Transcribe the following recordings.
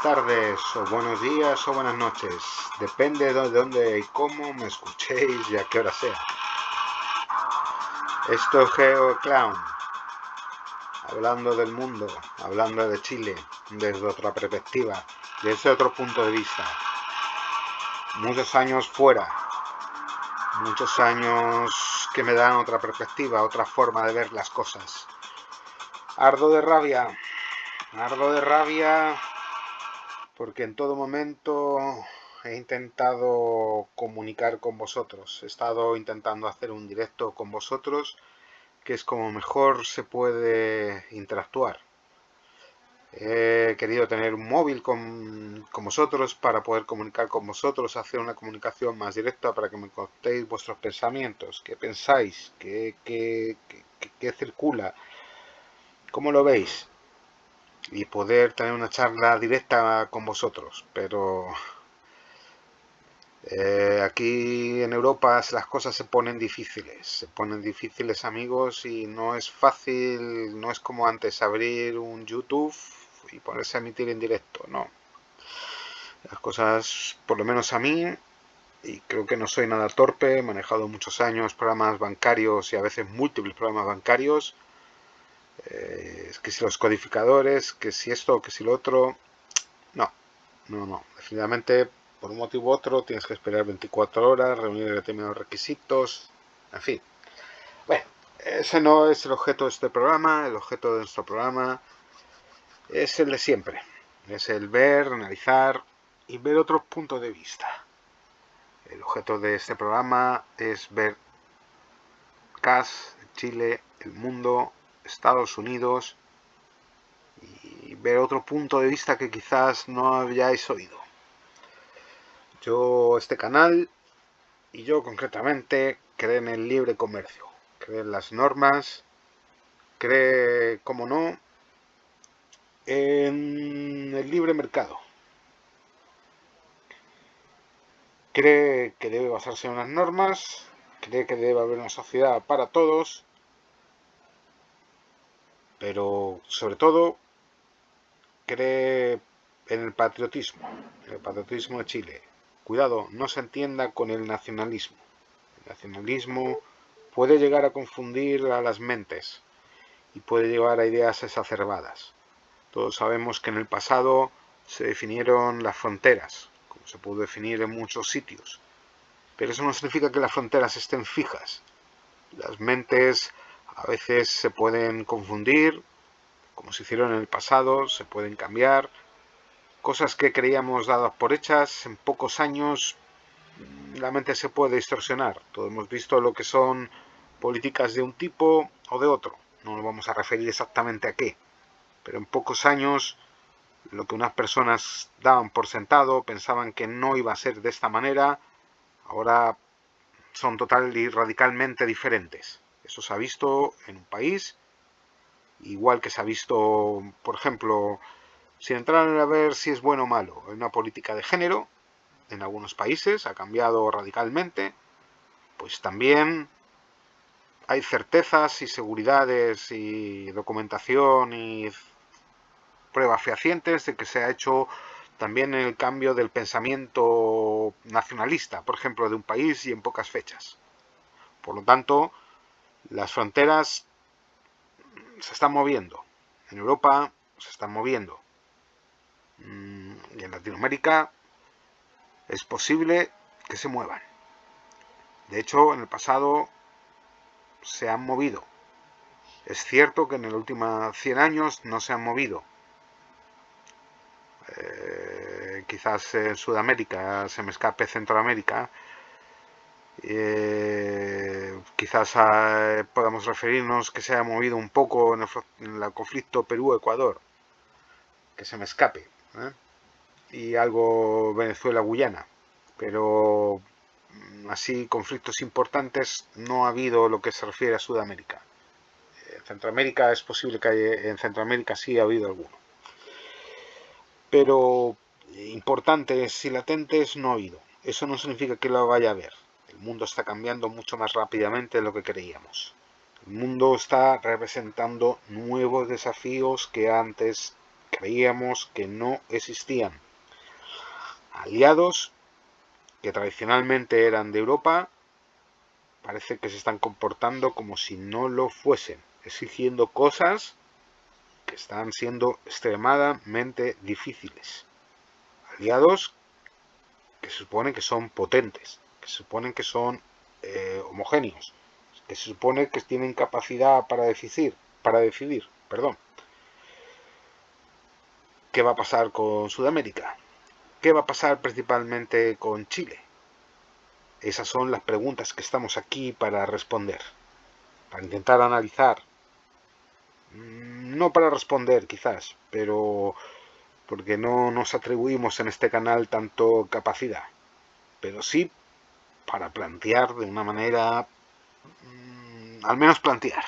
tardes, o buenos días, o buenas noches. Depende de dónde y cómo me escuchéis y a qué hora sea. Esto es GeoClown, hablando del mundo, hablando de Chile, desde otra perspectiva, desde otro punto de vista. Muchos años fuera, muchos años que me dan otra perspectiva, otra forma de ver las cosas. Ardo de rabia porque en todo momento he intentado comunicar con vosotros. He estado intentando hacer un directo con vosotros, que es como mejor se puede interactuar. He querido tener un móvil con vosotros para poder comunicar con vosotros, hacer una comunicación más directa para que me contéis vuestros pensamientos, qué pensáis, qué circula, cómo lo veis, y poder tener una charla directa con vosotros. Pero aquí en Europa las cosas se ponen difíciles, amigos, y no es fácil, no es como antes abrir un YouTube y ponerse a emitir en directo, no. Las cosas, por lo menos a mí, y creo que no soy nada torpe, he manejado muchos años programas bancarios y a veces múltiples programas bancarios, es que si los codificadores, que si esto, que si lo otro, no, definitivamente por un motivo u otro tienes que esperar 24 horas, reunir determinados requisitos, en fin. Bueno, ese no es el objeto de este programa. El objeto de nuestro programa es el de siempre, es el ver, analizar y ver otros puntos de vista. El objeto de este programa es ver CAS, Chile, el mundo, Estados Unidos, y ver otro punto de vista que quizás no hayáis oído. Este canal y yo concretamente creo en el libre comercio, creo en las normas, creo, como no, en el libre mercado. Cree que debe basarse en unas normas, cree que debe haber una sociedad para todos, pero sobre todo cree en el patriotismo de Chile. Cuidado, no se entienda con el nacionalismo. El nacionalismo puede llegar a confundir a las mentes y puede llevar a ideas exacerbadas. Todos sabemos que en el pasado se definieron las fronteras, como se pudo definir en muchos sitios, pero eso no significa que las fronteras estén fijas. Las mentes a veces se pueden confundir, como se hicieron en el pasado, se pueden cambiar. Cosas que creíamos dadas por hechas, en pocos años la mente se puede distorsionar. Todos hemos visto lo que son políticas de un tipo o de otro. No nos vamos a referir exactamente a qué, pero en pocos años lo que unas personas daban por sentado, pensaban que no iba a ser de esta manera, ahora son total y radicalmente diferentes. Eso se ha visto en un país, igual que se ha visto, por ejemplo, sin entrar a ver si es bueno o malo, en una política de género, en algunos países ha cambiado radicalmente, pues también hay certezas y seguridades y documentación y pruebas fehacientes de que se ha hecho también el cambio del pensamiento nacionalista, por ejemplo, de un país y en pocas fechas. Por lo tanto, las fronteras se están moviendo. En Europa se están moviendo. Y en Latinoamérica es posible que se muevan. De hecho, en el pasado se han movido. Es cierto que en los últimos 100 años no se han movido. Quizás en Sudamérica, se me escape Centroamérica. Quizás podamos referirnos que se haya movido un poco en el conflicto Perú-Ecuador, que se me escape, y algo Venezuela-Guyana, pero así conflictos importantes no ha habido lo que se refiere a Sudamérica. En Centroamérica es posible que en Centroamérica sí ha habido alguno, pero importantes y latentes no ha habido. Eso no significa que lo vaya a haber. El mundo está cambiando mucho más rápidamente de lo que creíamos. El mundo está representando nuevos desafíos que antes creíamos que no existían. Aliados que tradicionalmente eran de Europa, parece que se están comportando como si no lo fuesen, exigiendo cosas que están siendo extremadamente difíciles. Aliados que se supone que son potentes, que se suponen que son homogéneos, que se supone que tienen capacidad para decidir, ¿Qué va a pasar con Sudamérica? ¿Qué va a pasar principalmente con Chile? Esas son las preguntas que estamos aquí para responder, para intentar analizar. No para responder quizás, pero porque no nos atribuimos en este canal tanto capacidad, pero sí para plantear de una manera, al menos plantear,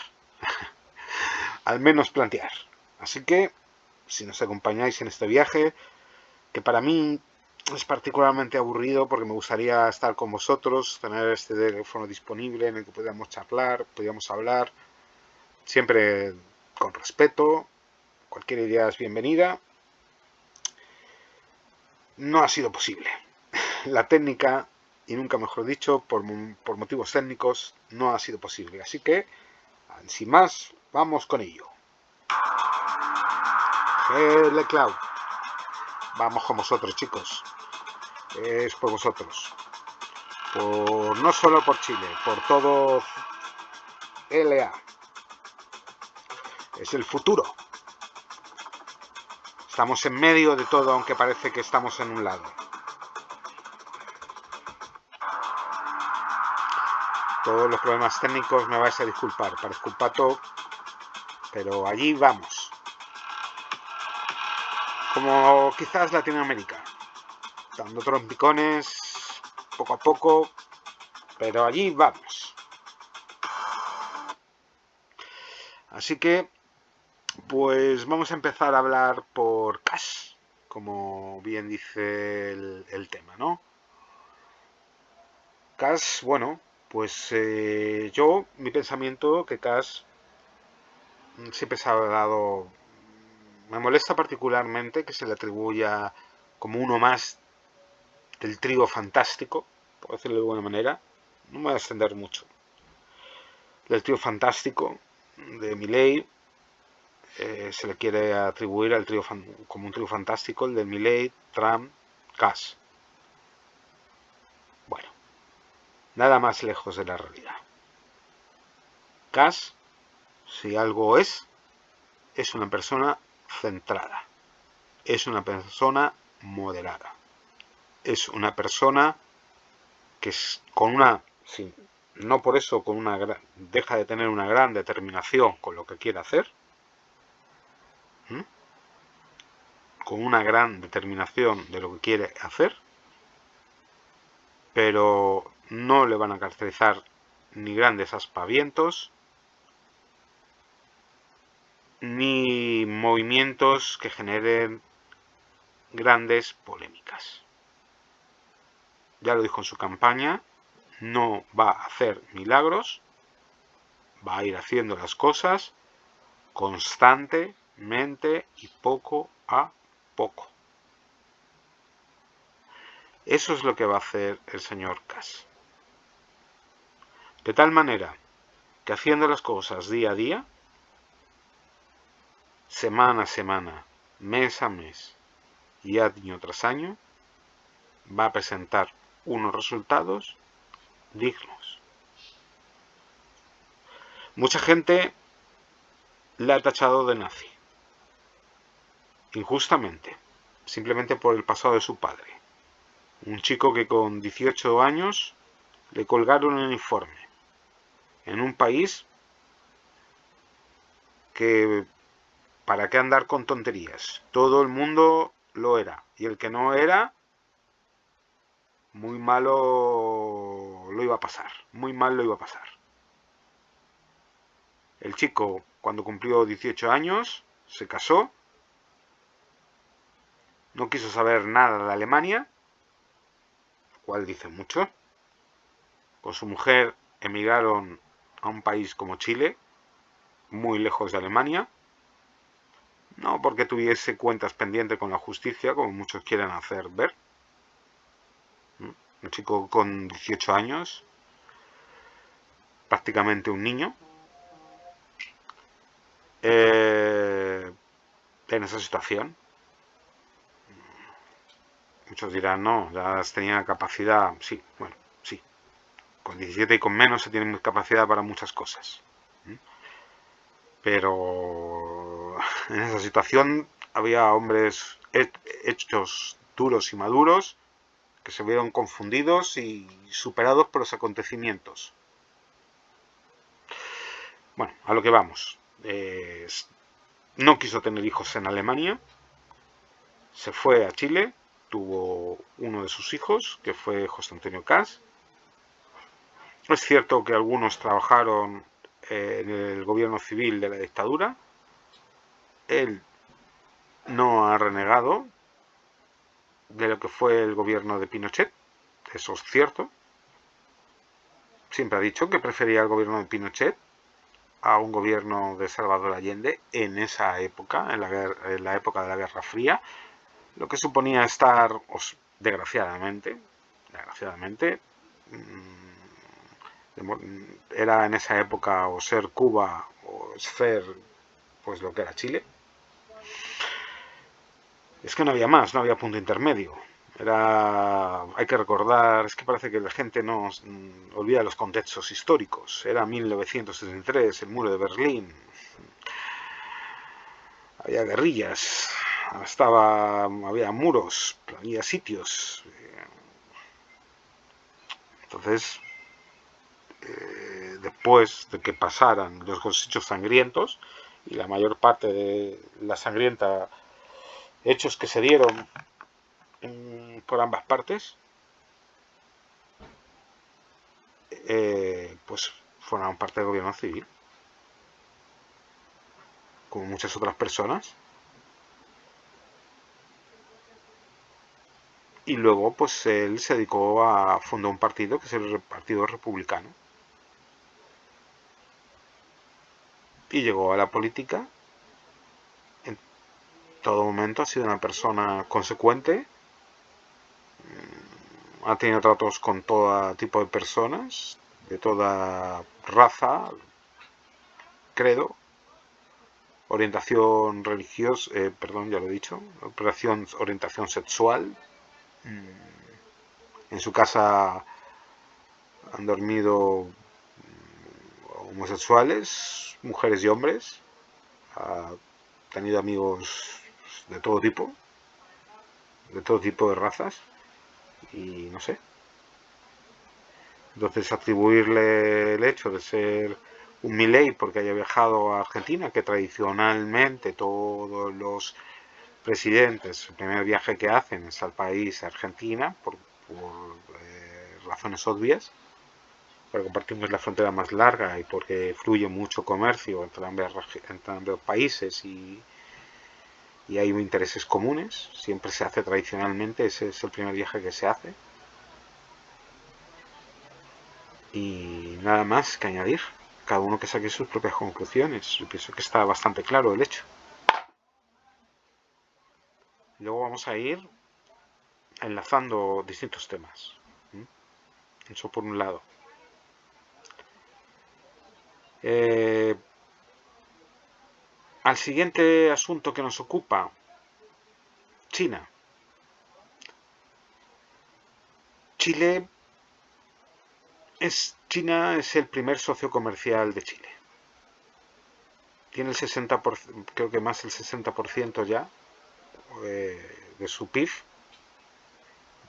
al menos plantear. Así que, si nos acompañáis en este viaje, que para mí es particularmente aburrido porque me gustaría estar con vosotros, tener este teléfono disponible en el que podamos charlar, podamos hablar, siempre con respeto, cualquier idea es bienvenida. No ha sido posible. La técnica, y nunca mejor dicho, por motivos técnicos, no ha sido posible. Así que, sin más, vamos con ello. Cloud. Vamos con vosotros, chicos. Es por vosotros. No solo por Chile, por todo LA. Es el futuro. Estamos en medio de todo, aunque parece que estamos en un lado. Todos los problemas técnicos me vais a disculpar, parezco un pato, pero allí vamos. Como quizás Latinoamérica, dando trompicones poco a poco, pero allí vamos. Así que, pues vamos a empezar a hablar por Cash, como bien dice el tema, ¿no? Cash, bueno, pues mi pensamiento que Cash siempre se ha dado. Me molesta particularmente que se le atribuya como uno más del trío fantástico, por decirlo de alguna manera. No me voy a extender mucho. Del trío fantástico de Milei, se le quiere atribuir al trío como un trío fantástico, el de Milei, Trump, Kass. Bueno, nada más lejos de la realidad. Kass, si algo es una persona centrada, es una persona moderada, es una persona que es con una, no por eso deja de tener una gran determinación con lo que quiere hacer, con una gran determinación de lo que quiere hacer, pero no le van a caracterizar ni grandes aspavientos, ni movimientos que generen grandes polémicas. Ya lo dijo en su campaña, no va a hacer milagros, va a ir haciendo las cosas constantemente y poco a poco. Eso es lo que va a hacer el señor Kass. De tal manera que haciendo las cosas día a día, semana a semana, mes a mes y año tras año, va a presentar unos resultados dignos. Mucha gente le ha tachado de nazi, injustamente, simplemente por el pasado de su padre. Un chico que con 18 años le colgaron un uniforme en un país que, ¿para qué andar con tonterías? Todo el mundo lo era, y el que no era, muy malo lo iba a pasar, muy mal lo iba a pasar. El chico, cuando cumplió 18 años, se casó, no quiso saber nada de Alemania, lo cual dice mucho. Con su mujer emigraron a un país como Chile, muy lejos de Alemania. no porque tuviese cuentas pendientes con la justicia, como muchos quieren hacer ver. Un chico con 18 años, prácticamente un niño, en esa situación. Muchos dirán, no, ya tenía capacidad. Sí, bueno, sí. Con 17 y con menos se tiene capacidad para muchas cosas. Pero en esa situación había hombres hechos duros y maduros que se vieron confundidos y superados por los acontecimientos. Bueno, a lo que vamos. No quiso tener hijos en Alemania, se fue a Chile, tuvo uno de sus hijos, que fue José Antonio Caz. Es cierto que algunos trabajaron en el gobierno civil de la dictadura. Él no ha renegado de lo que fue el gobierno de Pinochet, eso es cierto. Siempre ha dicho que prefería el gobierno de Pinochet a un gobierno de Salvador Allende en esa época, en la época de la Guerra Fría, lo que suponía estar, desgraciadamente, era en esa época o ser Cuba o ser pues lo que era Chile. Es que no había más, no había punto intermedio. Hay que recordar, es que parece que la gente no olvida los contextos históricos. Era 1973, el muro de Berlín, había guerrillas, había muros, había sitios. Entonces, después de que pasaran los hechos sangrientos, y la mayor parte de la sangrienta hechos que se dieron por ambas partes, pues formaron parte del gobierno civil, como muchas otras personas. Y luego, pues él se dedicó a fundar un partido que es el Partido Republicano. Y llegó a la política. En todo momento ha sido una persona consecuente. Ha tenido tratos con todo tipo de personas, de toda raza, credo, orientación religiosa, perdón, ya lo he dicho, orientación sexual. En su casa han dormido homosexuales, mujeres y hombres. Ha tenido amigos de todo tipo de razas, y no sé. Entonces atribuirle el hecho de ser un Milei porque haya viajado a Argentina, que tradicionalmente todos los presidentes, el primer viaje que hacen es al país Argentina, por razones obvias, porque compartimos la frontera más larga y porque fluye mucho comercio entre ambos países y hay intereses comunes. Siempre se hace tradicionalmente, ese es el primer viaje que se hace. Y nada más que añadir, cada uno que saque sus propias conclusiones. Yo pienso que está bastante claro el hecho. Luego vamos a ir enlazando distintos temas. Eso por un lado. Al siguiente asunto que nos ocupa, China. China es el primer socio comercial de Chile. Tiene el 60%, creo que más del 60% ya de su PIB,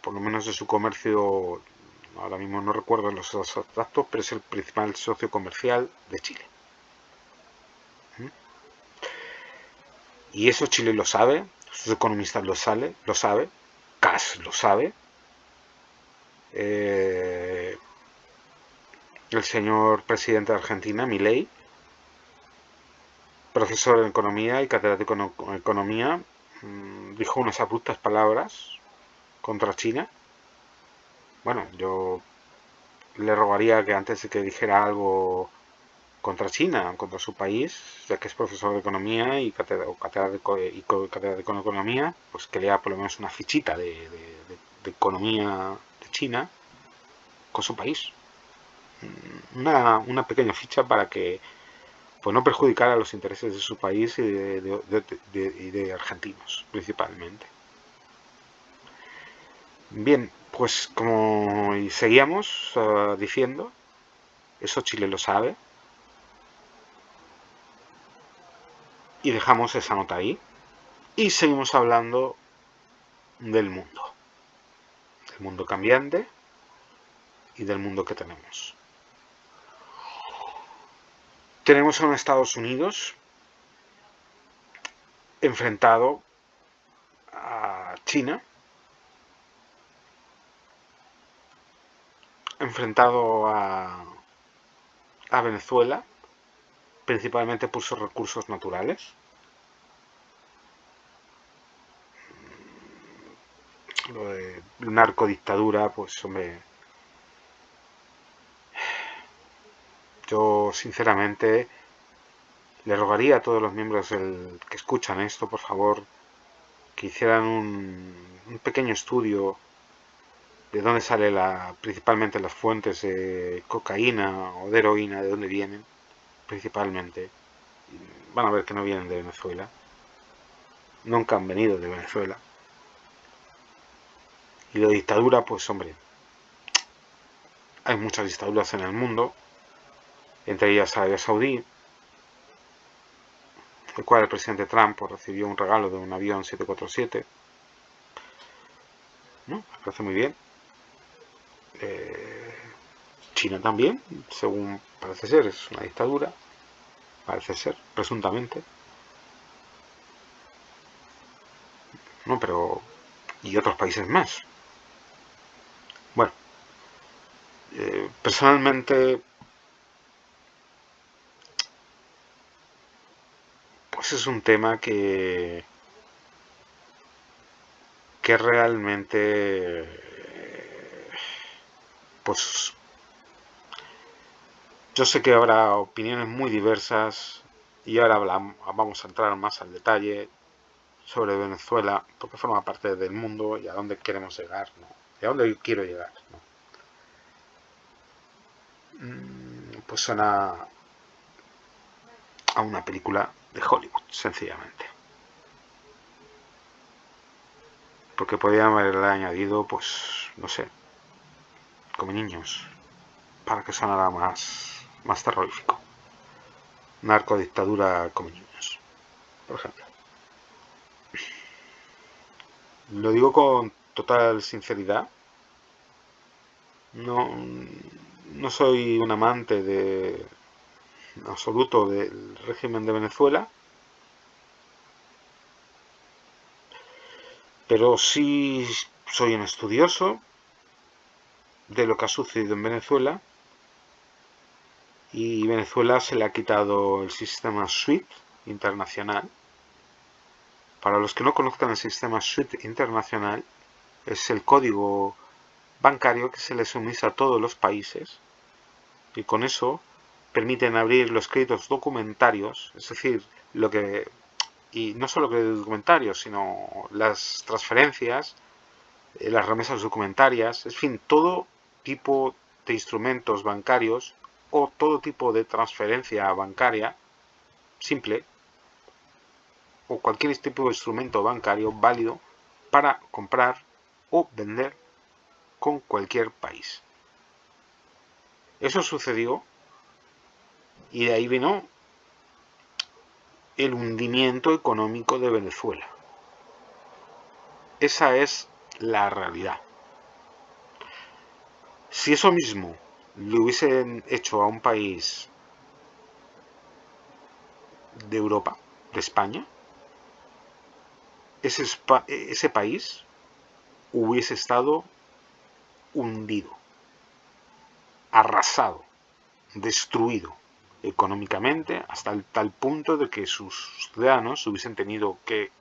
por lo menos de su comercio. Ahora mismo no recuerdo los exactos, pero es el principal socio comercial de Chile. Y eso Chile lo sabe, sus economistas lo sabe, Kass lo sabe, el señor presidente de Argentina, Milei, profesor en economía y catedrático en economía, dijo unas abruptas palabras contra China. Bueno, yo le rogaría que antes de que dijera algo contra China, contra su país, ya que es profesor de economía y catedrático de economía, pues que lea por lo menos una fichita de economía de China con su país. Una pequeña ficha para que pues no perjudicar a los intereses de su país y de argentinos principalmente. Bien, pues como seguíamos diciendo, eso Chile lo sabe, y dejamos esa nota ahí y seguimos hablando del mundo cambiante y del mundo que tenemos. Tenemos a un Estados Unidos enfrentado a China, enfrentado a Venezuela, principalmente por sus recursos naturales. Lo de narcodictadura, pues hombre, yo sinceramente le rogaría a todos los miembros que escuchan esto, por favor, que hicieran un pequeño estudio de dónde sale principalmente las fuentes de cocaína o de heroína, de dónde vienen, principalmente. Van a ver que no vienen de Venezuela. Nunca han venido de Venezuela. Y la dictadura, pues hombre, hay muchas dictaduras en el mundo, entre ellas Arabia Saudí, el cual el presidente Trump recibió un regalo de un avión 747. ¿No? Me parece muy bien. China también, según parece ser, es una dictadura. Parece ser, presuntamente. No, pero... y otros países más. Bueno, personalmente, pues es un tema que realmente, pues yo sé que habrá opiniones muy diversas y ahora vamos a entrar más al detalle sobre Venezuela, porque forma parte del mundo y a dónde queremos llegar, ¿no? Y a dónde quiero llegar, ¿no? Pues suena a una película de Hollywood, sencillamente. Porque podrían haberle añadido, pues, no sé, como niños, para que sonara más terrorífico. Narcodictadura como niños, por ejemplo. Lo digo con total sinceridad. No, no soy un amante absoluto del régimen de Venezuela, pero sí soy un estudioso de lo que ha sucedido en Venezuela, y Venezuela se le ha quitado el sistema SWIFT internacional. Para los que no conozcan el sistema SWIFT internacional, es el código bancario que se le suministra a todos los países, y con eso permiten abrir los créditos documentarios, es decir, y no solo créditos documentarios, sino las transferencias, las remesas documentarias, en fin, todo tipo de instrumentos bancarios o todo tipo de transferencia bancaria simple o cualquier tipo de instrumento bancario válido para comprar o vender con cualquier país. Eso sucedió y de ahí vino el hundimiento económico de Venezuela. Esa es la realidad. Si eso mismo lo hubiesen hecho a un país de Europa, de España, ese país hubiese estado hundido, arrasado, destruido económicamente, hasta el tal punto de que sus ciudadanos hubiesen tenido que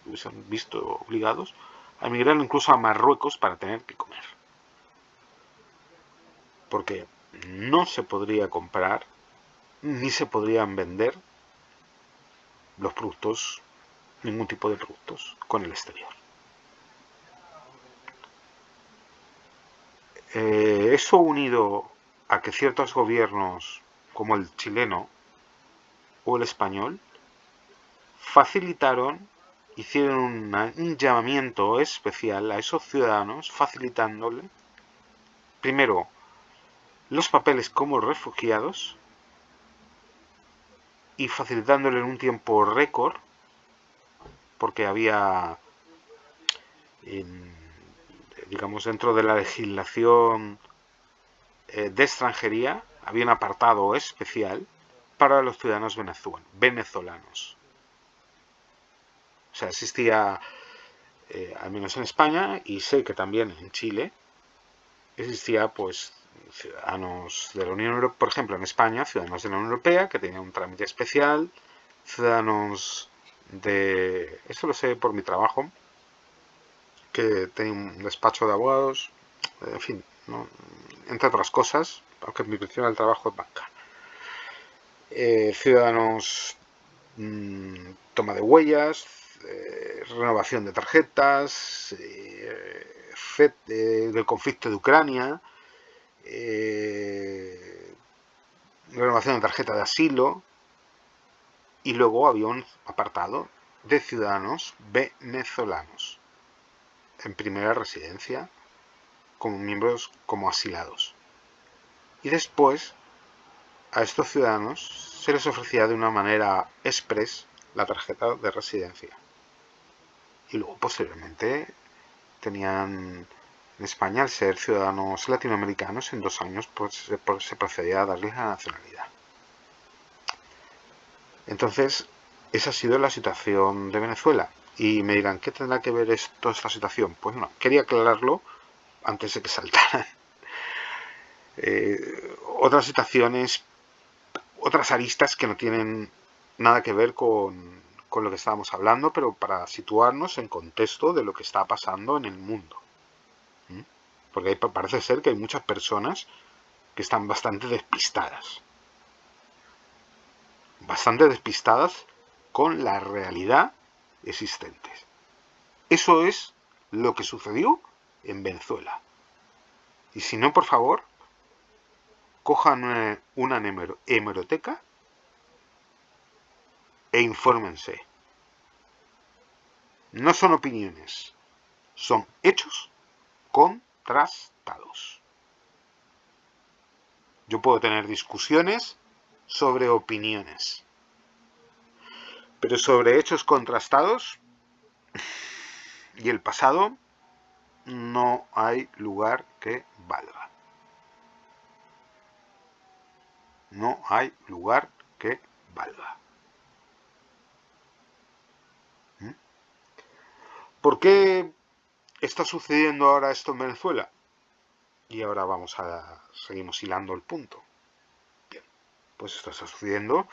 hubiesen visto obligados a emigrar incluso a Marruecos para tener que comer. Porque no se podría comprar ni se podrían vender los productos, ningún tipo de productos con el exterior. Eso unido a que ciertos gobiernos como el chileno o el español facilitaron, hicieron un llamamiento especial a esos ciudadanos, facilitándole primero los papeles como refugiados y facilitándole en un tiempo récord, porque había, digamos, dentro de la legislación de extranjería, había un apartado especial para los ciudadanos venezolanos. O sea, existía, al menos en España, y sé que también en Chile, existía pues ciudadanos de la Unión Europea, por ejemplo en España, ciudadanos de la Unión Europea que tenían un trámite especial, ciudadanos de... Esto lo sé por mi trabajo, que tenía un despacho de abogados, en fin, ¿no? Entre otras cosas, aunque mi principal trabajo es banca. Ciudadanos, toma de huellas, renovación de tarjetas, del conflicto de Ucrania, renovación de tarjeta de asilo, y luego había un apartado de ciudadanos venezolanos en primera residencia como miembros, como asilados. Y después a estos ciudadanos se les ofrecía de una manera express la tarjeta de residencia. Y luego posteriormente tenían en España, al ser ciudadanos latinoamericanos, en 2 años pues, se procedía a darles la nacionalidad. Entonces, esa ha sido la situación de Venezuela. Y me dirán, ¿qué tendrá que ver toda esta situación? Pues no, quería aclararlo antes de que saltaran otras situaciones, otras aristas que no tienen nada que ver con lo que estábamos hablando, pero para situarnos en contexto de lo que está pasando en el mundo. Porque parece ser que hay muchas personas que están bastante despistadas con la realidad existente. Eso es lo que sucedió en Venezuela. Y si no, por favor, cojan una hemeroteca e infórmense. No son opiniones, son hechos contrastados. Yo puedo tener discusiones sobre opiniones, pero sobre hechos contrastados y el pasado no hay lugar que valga. No hay lugar que valga. ¿Por qué está sucediendo ahora esto en Venezuela? Y ahora seguimos hilando el punto. Bien, pues esto está sucediendo,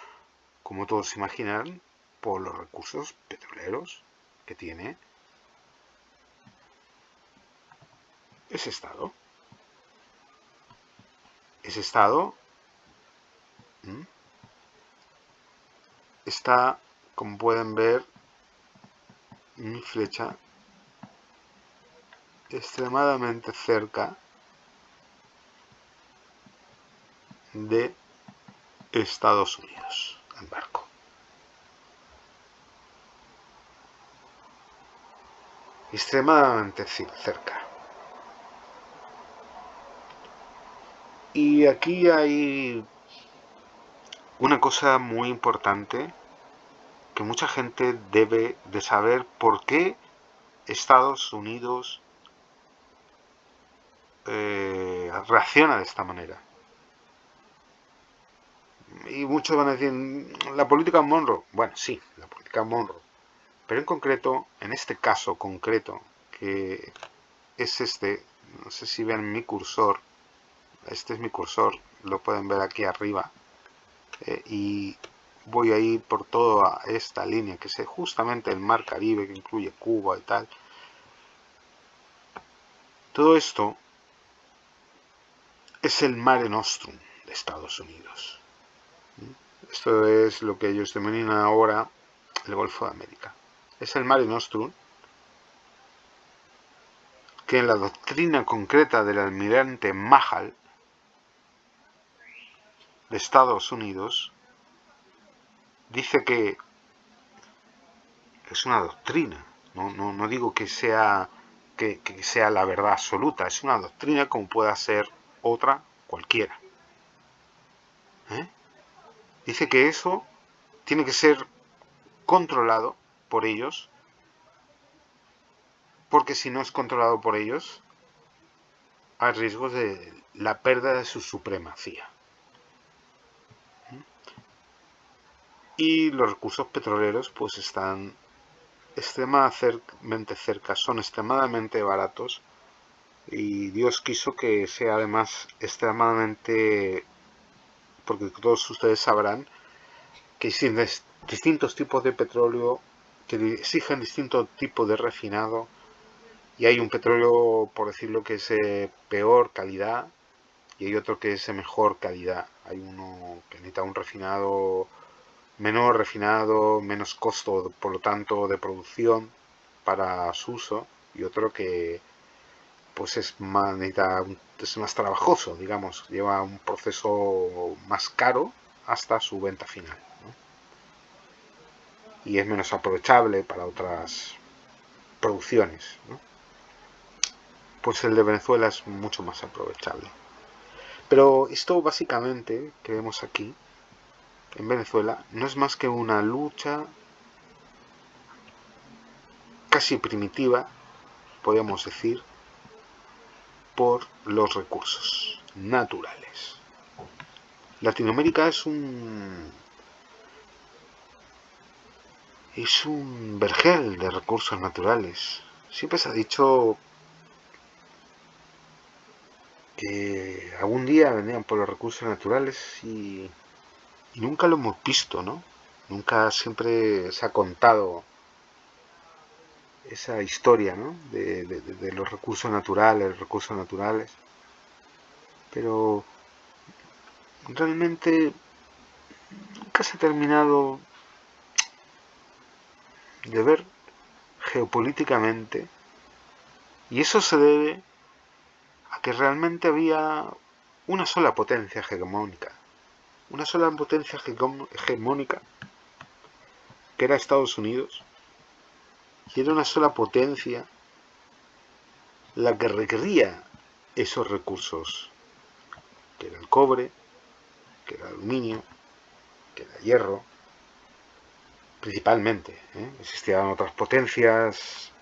como todos imaginan, por los recursos petroleros que tiene ese Estado. Ese Estado está, como pueden ver, mi flecha extremadamente cerca de Estados Unidos en barco. Extremadamente cerca. Y aquí hay una cosa muy importante que mucha gente debe de saber: por qué Estados Unidos reacciona de esta manera. Y muchos van a decir, la política Monroe. Bueno, sí, la política Monroe. Pero en concreto, en este caso concreto, que es no sé si ven mi cursor, este es mi cursor, lo pueden ver aquí arriba, y voy a ir por toda esta línea, que es justamente el Mar Caribe, que incluye Cuba y tal. Todo esto es el Mare Nostrum de Estados Unidos. Esto es lo que ellos denominan ahora el Golfo de América. Es el Mare Nostrum que en la doctrina concreta del almirante Mahal de Estados Unidos dice que es una doctrina. No digo que sea la verdad absoluta, es una doctrina como pueda ser otra cualquiera. Dice que eso tiene que ser controlado por ellos, porque si no es controlado por ellos, hay riesgos de la pérdida de su supremacía. Y los recursos petroleros pues están extremadamente cerca, son extremadamente baratos, y Dios quiso que sea además extremadamente, porque todos ustedes sabrán que existen distintos tipos de petróleo que exigen distintos tipos de refinado, y hay un petróleo, por decirlo, que es peor calidad y hay otro que es de mejor calidad. Hay uno que necesita un refinado menor, refinado, menos costo, por lo tanto, de producción para su uso, y otro que pues es más trabajoso, digamos, lleva un proceso más caro hasta su venta final, ¿no? Y es menos aprovechable para otras producciones, ¿no? Pues el de Venezuela es mucho más aprovechable. Pero esto básicamente que vemos aquí en Venezuela no es más que una lucha casi primitiva, podríamos decir, por los recursos naturales. Latinoamérica es un vergel de recursos naturales. Siempre se ha dicho que algún día vendrían por los recursos naturales y nunca lo hemos visto, ¿no? Nunca, siempre se ha contado esa historia, ¿no? de los recursos naturales, pero realmente nunca se ha terminado de ver geopolíticamente, y eso se debe a que realmente había una sola potencia hegemónica, que era Estados Unidos, y era una sola potencia la que requería esos recursos, que era el cobre, que era el aluminio, que era el hierro, principalmente. Existían otras potencias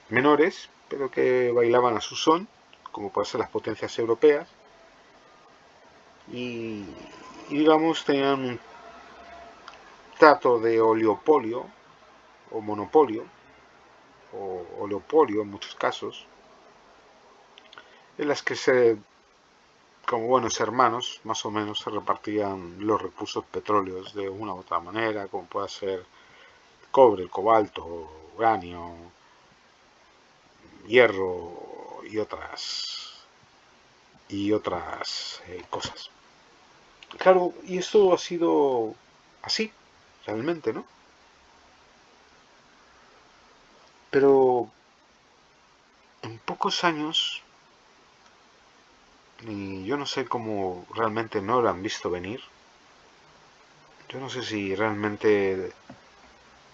menores, pero que bailaban a su son, como pueden ser las potencias europeas, y digamos tenían un trato de oligopolio o monopolio, o oligopolio en muchos casos, en las que como buenos hermanos, más o menos se repartían los recursos petróleos de una u otra manera, como puede ser el cobre, el cobalto, uranio, hierro y otras cosas. Claro, y esto ha sido así, realmente, ¿no? Pero en pocos años, y yo no sé cómo realmente no lo han visto venir, yo no sé si realmente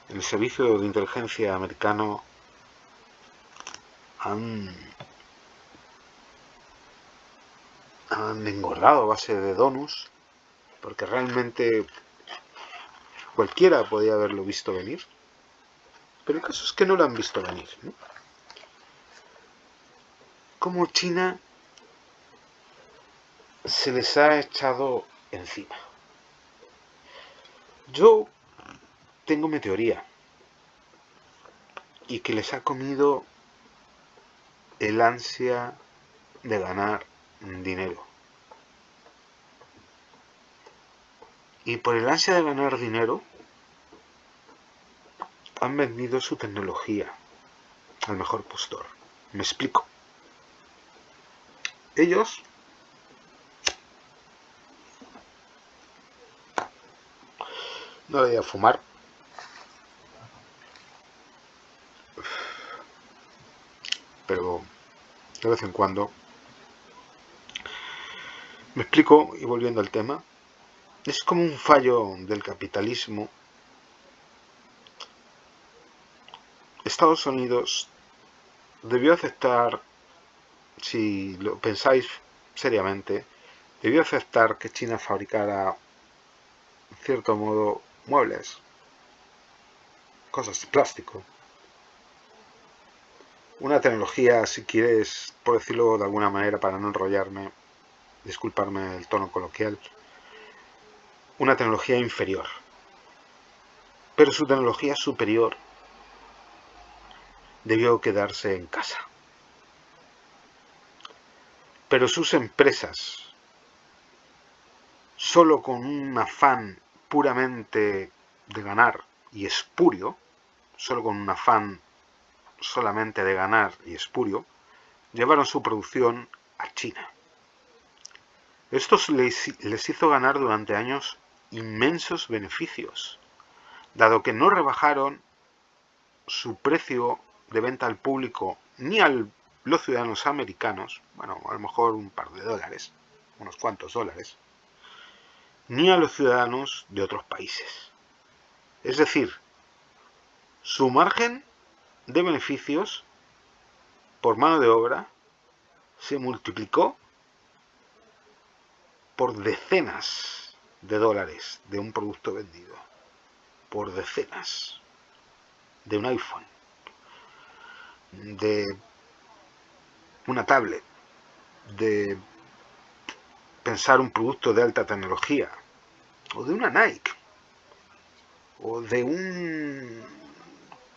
el servicio de inteligencia americano han engordado a base de donuts, porque realmente cualquiera podía haberlo visto venir, pero el caso es que no lo han visto venir, ¿no? Como China se les ha echado encima. Yo tengo mi teoría, y que les ha comido el ansia de ganar dinero. Y por el ansia de ganar dinero han vendido su tecnología al mejor postor. Me explico. Ellos no debería fumar. Pero de vez en cuando. Me explico, y volviendo al tema, es como un fallo del capitalismo. Estados Unidos debió aceptar, si lo pensáis seriamente, debió aceptar que China fabricara, en cierto modo, muebles, cosas de plástico. Una tecnología, si quieres, por decirlo de alguna manera, para no enrollarme, disculparme el tono coloquial, una tecnología inferior. Pero su tecnología superior debió quedarse en casa. Pero sus empresas, solo con un afán puramente de ganar y espurio, solo con un afán solamente de ganar y espurio, llevaron su producción a China. Esto les hizo ganar durante años inmensos beneficios, dado que no rebajaron su precio de venta al público ni a los ciudadanos americanos, bueno, a lo mejor un par de dólares, unos cuantos dólares, ni a los ciudadanos de otros países. Es decir, su margen de beneficios por mano de obra se multiplicó por decenas de dólares de un producto vendido, por decenas de un iPhone, de una tablet, de pensar un producto de alta tecnología, o de una Nike, o de un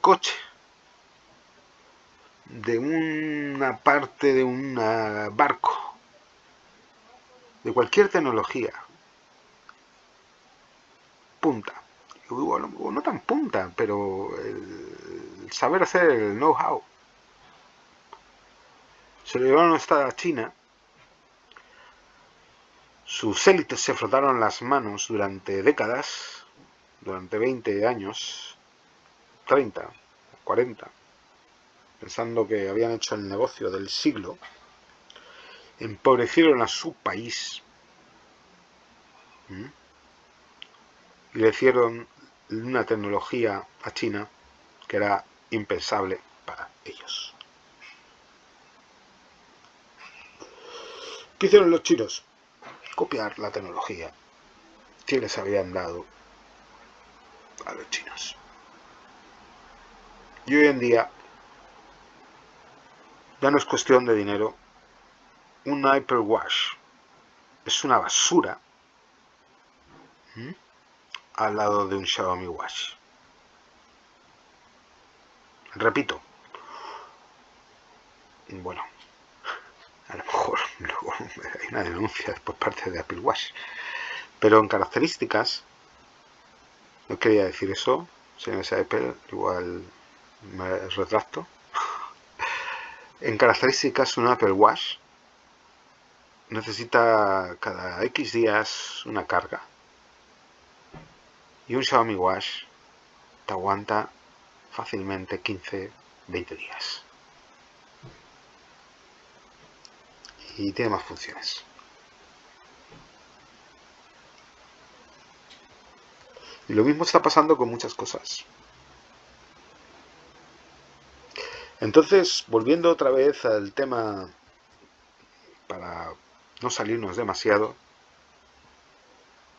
coche, de una parte de un barco, de cualquier tecnología punta, o no tan punta, pero el saber hacer, el know-how, se lo llevaron a China. Sus élites se frotaron las manos durante décadas, durante 20 años, 30, 40, pensando que habían hecho el negocio del siglo, empobrecieron a su país y le hicieron una tecnología a China que era impensable para ellos. ¿Qué hicieron los chinos? Copiar la tecnología que les habían dado a los chinos. Y hoy en día ya no es cuestión de dinero. Un Apple Watch es una basura al lado de un Xiaomi Watch. Repito, bueno, a lo mejor luego hay una denuncia por parte de Apple Watch, pero en características, no quería decir eso, señores de Apple, igual me retracto. En características, un Apple Watch necesita cada X días una carga, y un Xiaomi Watch te aguanta fácilmente 15-20 días. Y tiene más funciones. Y lo mismo está pasando con muchas cosas. Entonces, volviendo otra vez al tema, para no salirnos demasiado,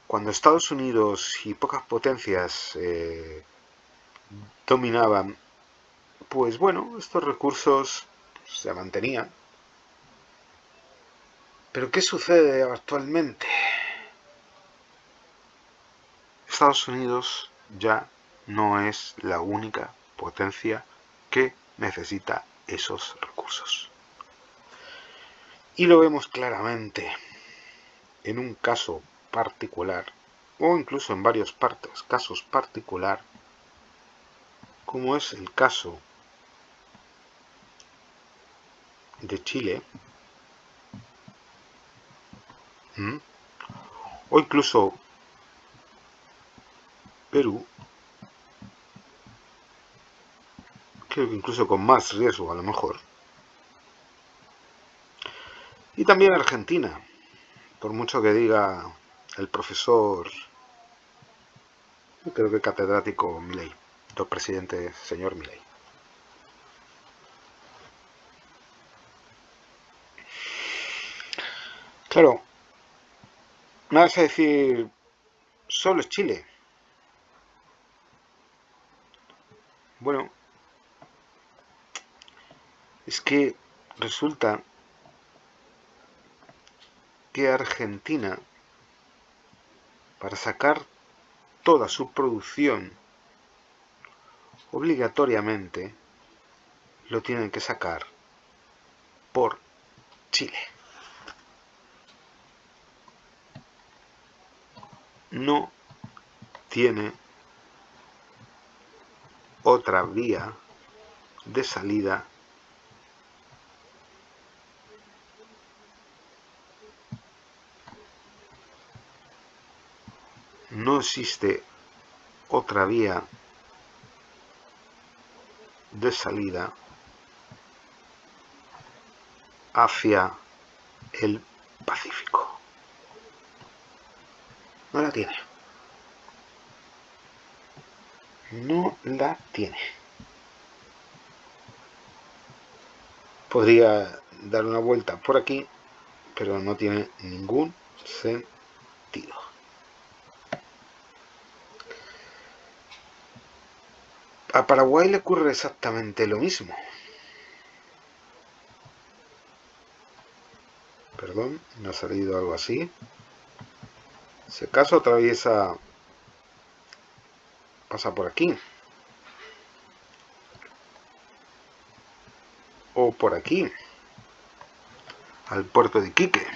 cuando Estados Unidos y pocas potencias dominaban, pues bueno, estos recursos se mantenían. Pero ¿qué sucede actualmente? Estados Unidos ya no es la única potencia que necesita esos recursos. Y lo vemos claramente en un caso particular, o incluso en varios casos particular, como es el caso de Chile, o incluso Perú, creo que incluso con más riesgo a lo mejor. Y también Argentina, por mucho que diga el profesor, creo que catedrático Milei, el presidente señor Milei. Claro, me vas a decir, solo es Chile. Bueno, es que resulta que Argentina, para sacar toda su producción, obligatoriamente lo tienen que sacar por Chile. No tiene otra vía de salida no existe otra vía de salida hacia el Pacífico. No la tiene. No la tiene. Podría dar una vuelta por aquí, pero no tiene ningún sentido. A Paraguay le ocurre exactamente lo mismo. Perdón, me ha salido algo así. Si acaso atraviesa, pasa por aquí. O por aquí, al puerto de Iquique.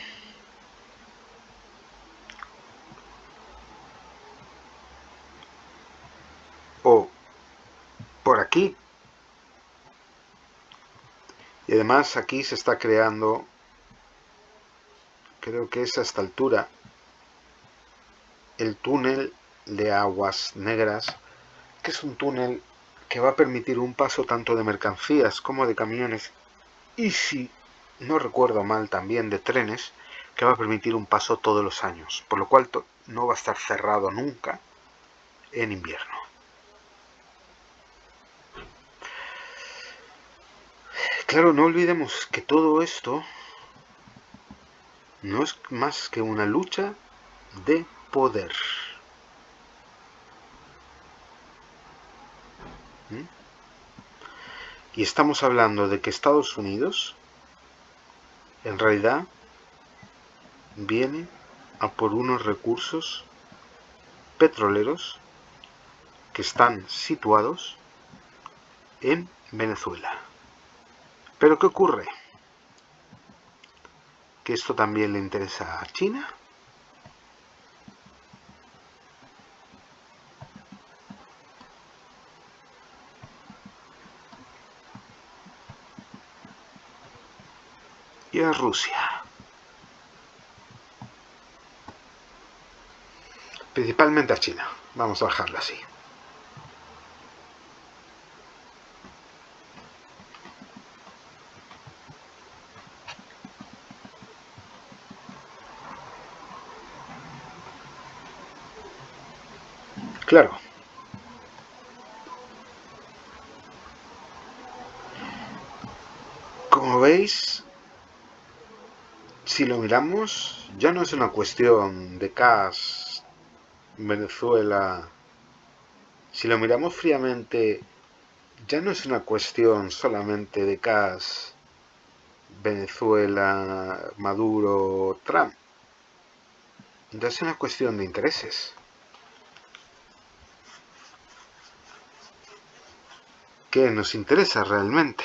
O por aquí. Y además aquí se está creando, creo que es a esta altura, el túnel de Aguas Negras, que es un túnel que va a permitir un paso tanto de mercancías como de camiones y, si no recuerdo mal, también de trenes, que va a permitir un paso todos los años, por lo cual no va a estar cerrado nunca en invierno. Claro, no olvidemos que todo esto no es más que una lucha de poder. ¿Mm? Y estamos hablando de que Estados Unidos, en realidad, viene a por unos recursos petroleros que están situados en Venezuela. ¿Pero qué ocurre? ¿Que esto también le interesa a China? Y a Rusia. Principalmente a China. Vamos a dejarlo así. Claro. Como veis, si lo miramos, ya no es una cuestión de gas, Venezuela. Si lo miramos fríamente, ya no es una cuestión solamente de gas, Venezuela, Maduro, Trump. Ya es una cuestión de intereses. ¿Qué nos interesa realmente?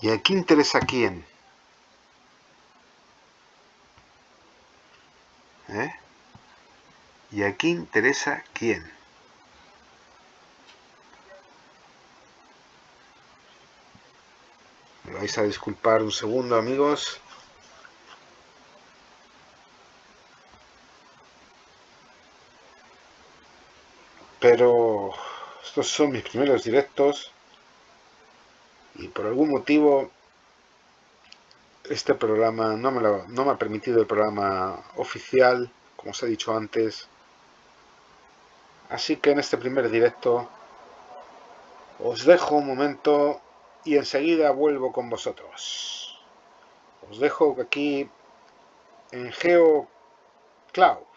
¿Y aquí interesa a quién? ¿Y aquí interesa quién? Me vais a disculpar un segundo, amigos. pero estos son mis primeros directos y por algún motivo este programa no me ha permitido el programa oficial, como os he dicho antes. Así que en este primer directo os dejo un momento y enseguida vuelvo con vosotros. Os dejo aquí en GeoCloud.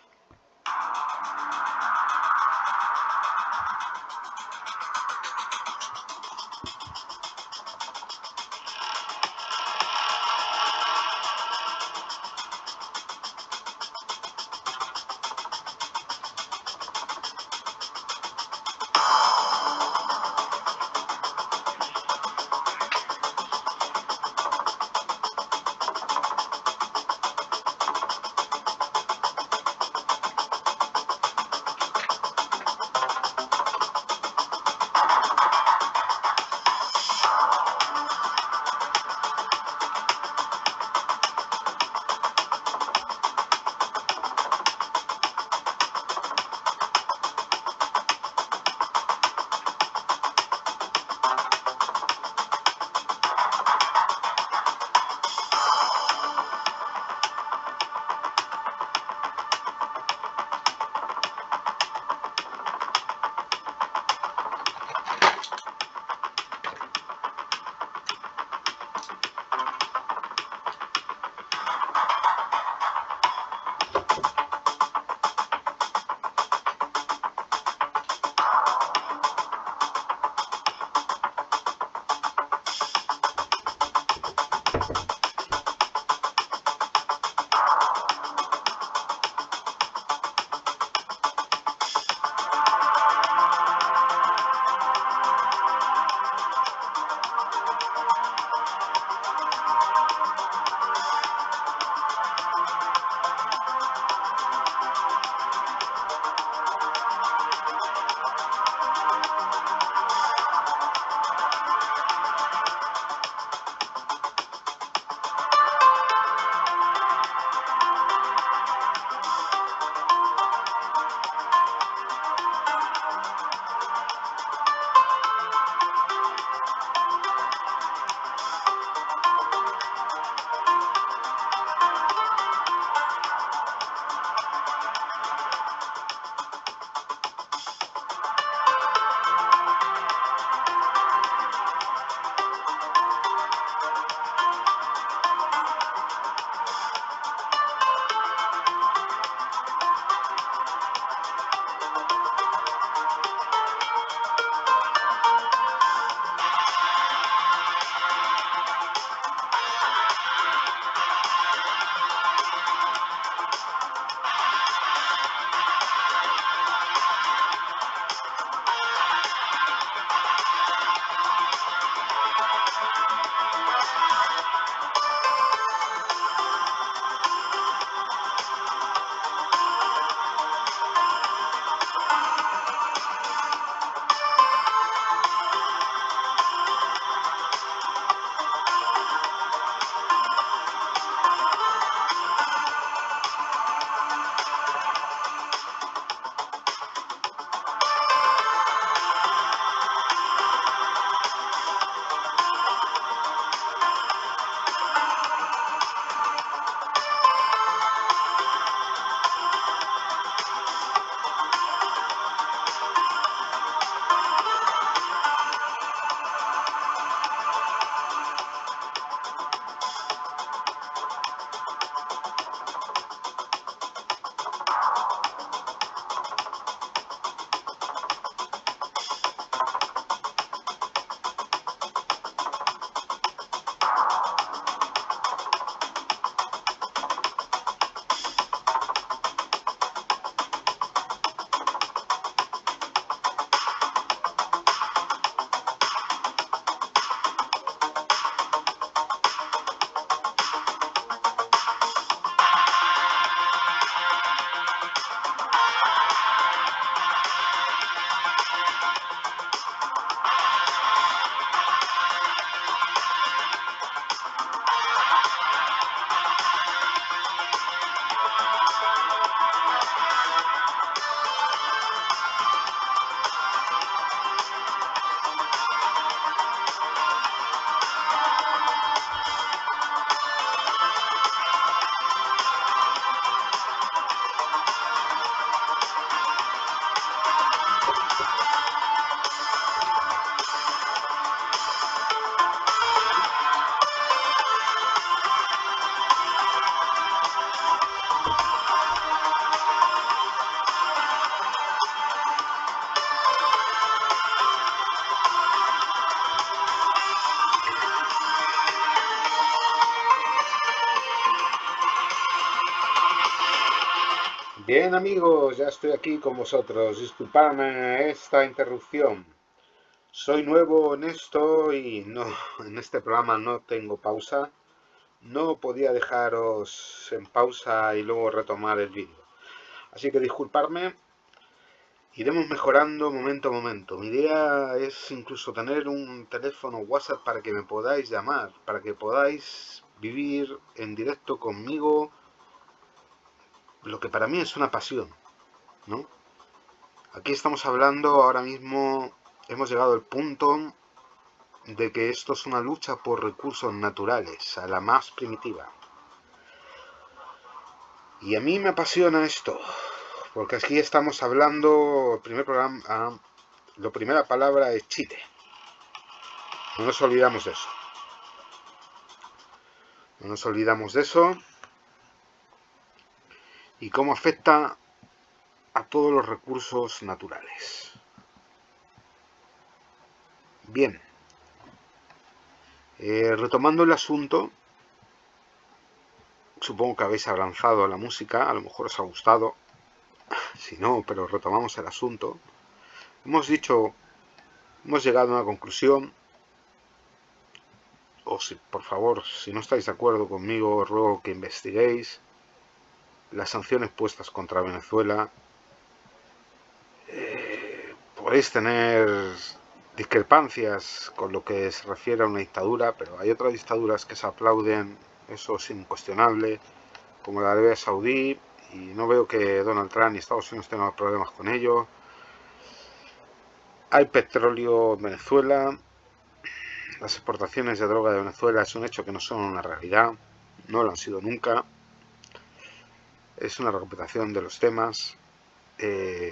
Bien amigos, ya estoy aquí con vosotros. Disculpadme esta interrupción. Soy nuevo en esto y no, en este programa no tengo pausa. No podía dejaros en pausa y luego retomar el vídeo. Así que disculpadme, iremos mejorando momento a momento. Mi idea es incluso tener un teléfono WhatsApp para que me podáis llamar, para que podáis vivir en directo conmigo lo que para mí es una pasión, ¿no? Aquí estamos hablando ahora mismo, hemos llegado al punto de que esto es una lucha por recursos naturales, a la más primitiva. Y a mí me apasiona esto, porque aquí estamos hablando, el primer programa, la primera palabra es Chile. No nos olvidamos de eso. No nos olvidamos de eso y cómo afecta a todos los recursos naturales. Bien, retomando el asunto, supongo que habéis avanzado a la música, a lo mejor os ha gustado, si no, pero retomamos el asunto. Hemos llegado a una conclusión, o si, por favor, si no estáis de acuerdo conmigo, os ruego que investiguéis las sanciones puestas contra Venezuela. Podéis tener discrepancias con lo que se refiere a una dictadura, pero hay otras dictaduras que se aplauden, eso es incuestionable, como la Arabia Saudí, y no veo que Donald Trump y Estados Unidos tengan problemas con ello. Hay petróleo en Venezuela, las exportaciones de droga de Venezuela es un hecho que no son una realidad, no lo han sido nunca, es una recuperación de los temas.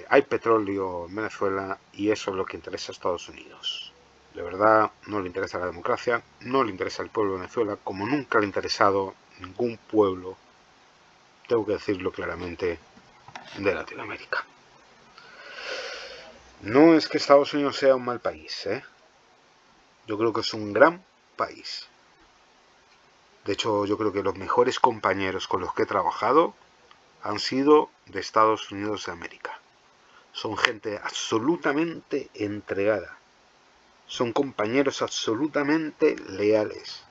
Hay petróleo en Venezuela y eso es lo que interesa a Estados Unidos. De verdad, no le interesa la democracia, no le interesa al pueblo de Venezuela, como nunca le ha interesado ningún pueblo, tengo que decirlo claramente, de Latinoamérica. No es que Estados Unidos sea un mal país, yo creo que es un gran país. De hecho, yo creo que los mejores compañeros con los que he trabajado han sido de Estados Unidos de América. Son gente absolutamente entregada. Son compañeros absolutamente leales.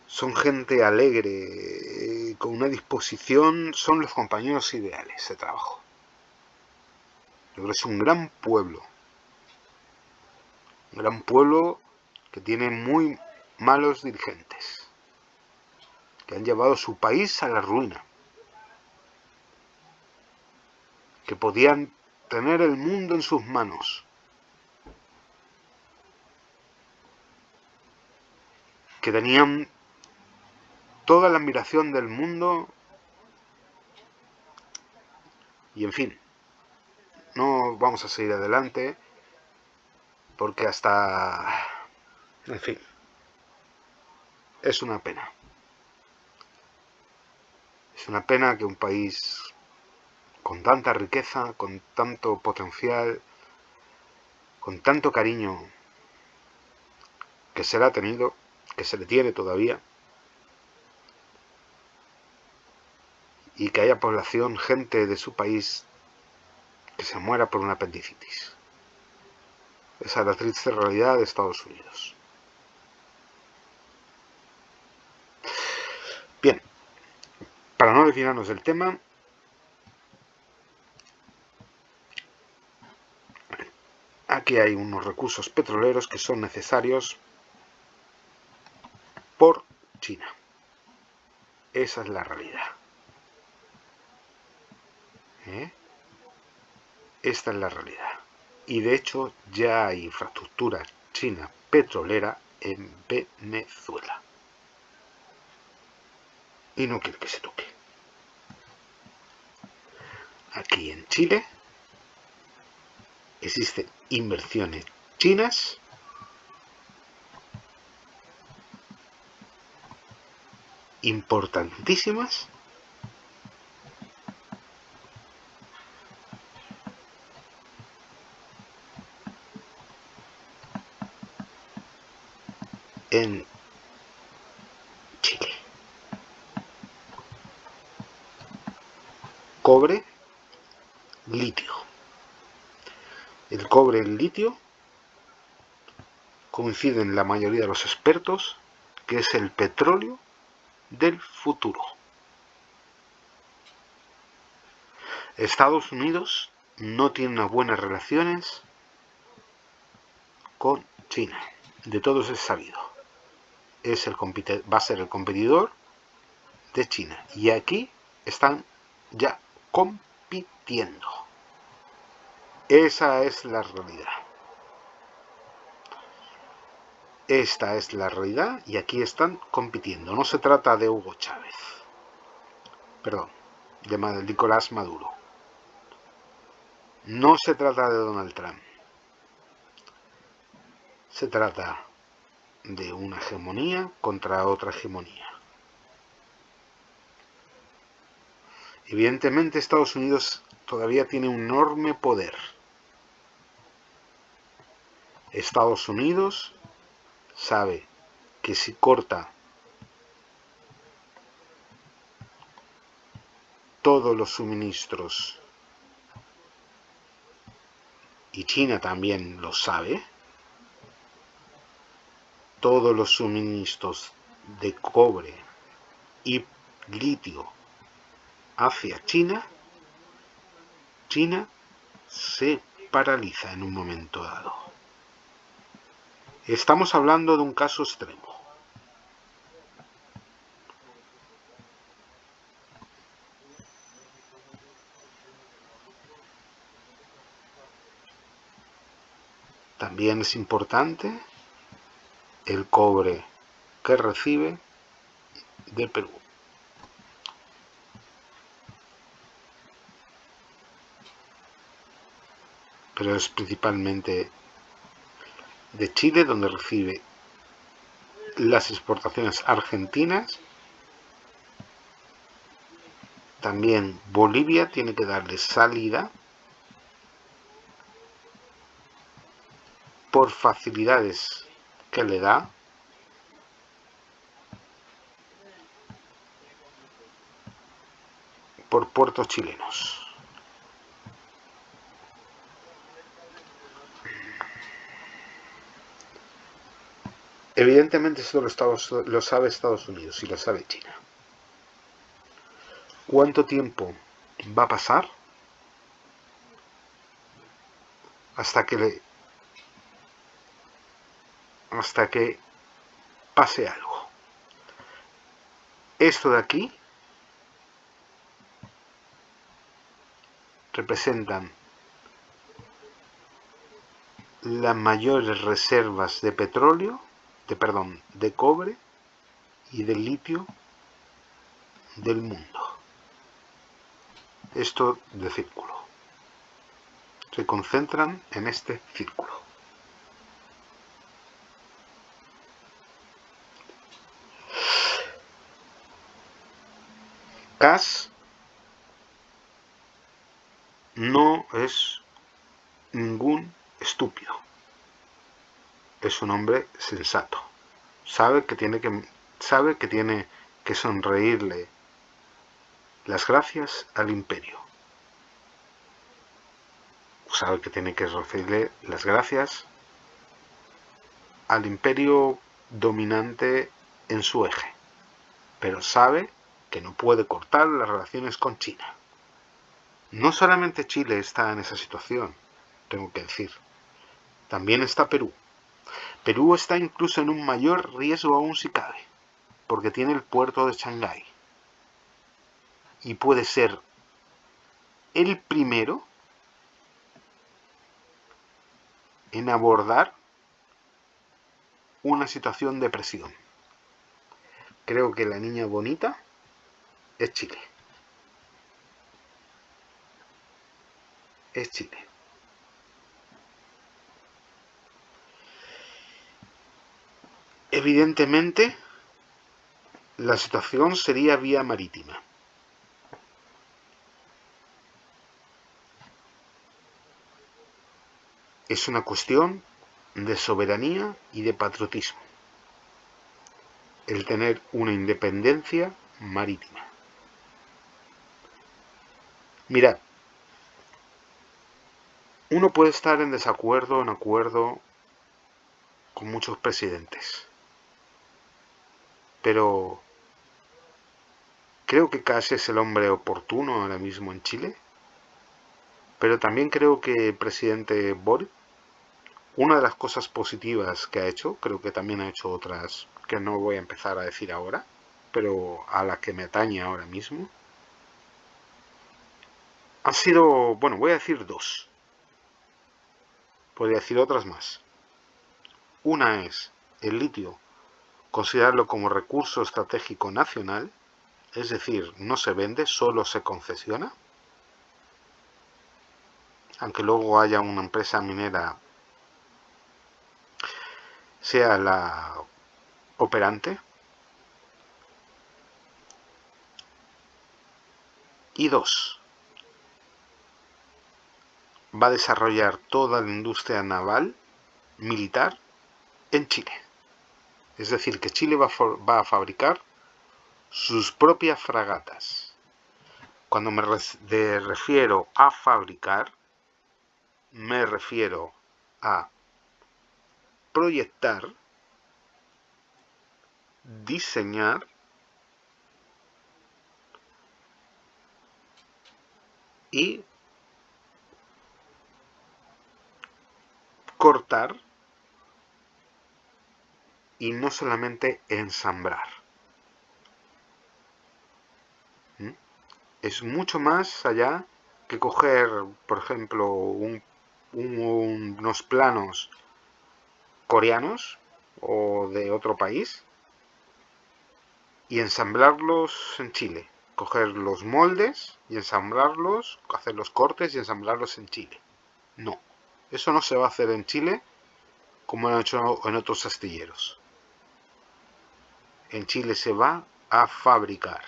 Son gente alegre, con una disposición, son los compañeros ideales de trabajo. Yo creo que es un gran pueblo que tiene muy malos dirigentes, que han llevado su país a la ruina, que podían tener el mundo en sus manos, que tenían toda la admiración del mundo y en fin, no vamos a seguir adelante porque en fin, es una pena. Es una pena que un país con tanta riqueza, con tanto potencial, con tanto cariño que se le ha tenido, que se le tiene todavía, y que haya población, gente de su país, que se muera por una apendicitis. Esa es la triste realidad de Estados Unidos. Bien, para no desviarnos del tema, aquí hay unos recursos petroleros que son necesarios por China. Esa es la realidad. Esta es la realidad. Y de hecho ya hay infraestructura china petrolera en Venezuela. Y no quiere que se toque. Aquí en Chile existen inversiones chinas importantísimas en Chile. cobre, litio. El cobre y el litio coinciden la mayoría de los expertos que es el petróleo del futuro. Estados Unidos no tiene unas buenas relaciones con China. De todos es sabido. Va a ser el competidor de China. Y aquí están ya compitiendo. Esa es la realidad. Esta es la realidad y aquí están compitiendo. No se trata de Hugo Chávez. Perdón, de Nicolás Maduro. No se trata de Donald Trump. Se trata de una hegemonía contra otra hegemonía. Evidentemente Estados Unidos todavía tiene un enorme poder. Estados Unidos sabe que si corta todos los suministros, y China también lo sabe, todos los suministros de cobre y litio hacia China, China se paraliza en un momento dado. Estamos hablando de un caso extremo. También es importante el cobre que recibe de Perú. Pero es principalmente de Chile donde recibe las exportaciones argentinas. También Bolivia tiene que darle salida por facilidades que le da por puertos chilenos. Evidentemente esto lo sabe Estados Unidos y lo sabe China. ¿Cuánto tiempo va a pasar hasta que pase algo? Esto de aquí representan las mayores reservas de petróleo, de cobre y de litio del mundo. Esto de círculo. Se concentran en este círculo. Kass no es ningún estúpido. Es un hombre sensato. Sabe que tiene que sonreírle las gracias al imperio. Sabe que tiene que recibirle las gracias al imperio dominante en su eje. Pero sabe que no puede cortar las relaciones con China. No solamente Chile está en esa situación, tengo que decir. También está Perú. Perú está incluso en un mayor riesgo aún si cabe, porque tiene el puerto de Shanghái. Y puede ser el primero en abordar una situación de presión. Creo que la niña bonita es Chile. Es Chile. Evidentemente, la situación sería vía marítima. Es una cuestión de soberanía y de patriotismo. El tener una independencia marítima. Mirad, uno puede estar en desacuerdo, en acuerdo con muchos presidentes, pero creo que Kast es el hombre oportuno ahora mismo en Chile, pero también creo que el presidente Boric, una de las cosas positivas que ha hecho, creo que también ha hecho otras que no voy a empezar a decir ahora, pero a las que me atañe ahora mismo, ha sido, bueno, voy a decir dos, podría decir otras más. Una es el litio, considerarlo como recurso estratégico nacional, es decir, no se vende, solo se concesiona, aunque luego haya una empresa minera, sea la operante. Y dos, va a desarrollar toda la industria naval militar en Chile. Es decir, que Chile va a fabricar sus propias fragatas. Cuando me refiero a fabricar, me refiero a proyectar, diseñar y cortar, y no solamente ensamblar. Es mucho más allá que coger, por ejemplo, unos planos coreanos o de otro país y ensamblarlos en Chile. Coger los moldes y ensamblarlos, hacer los cortes y ensamblarlos en Chile. No, eso no se va a hacer en Chile como han hecho en otros astilleros. En Chile se va a fabricar.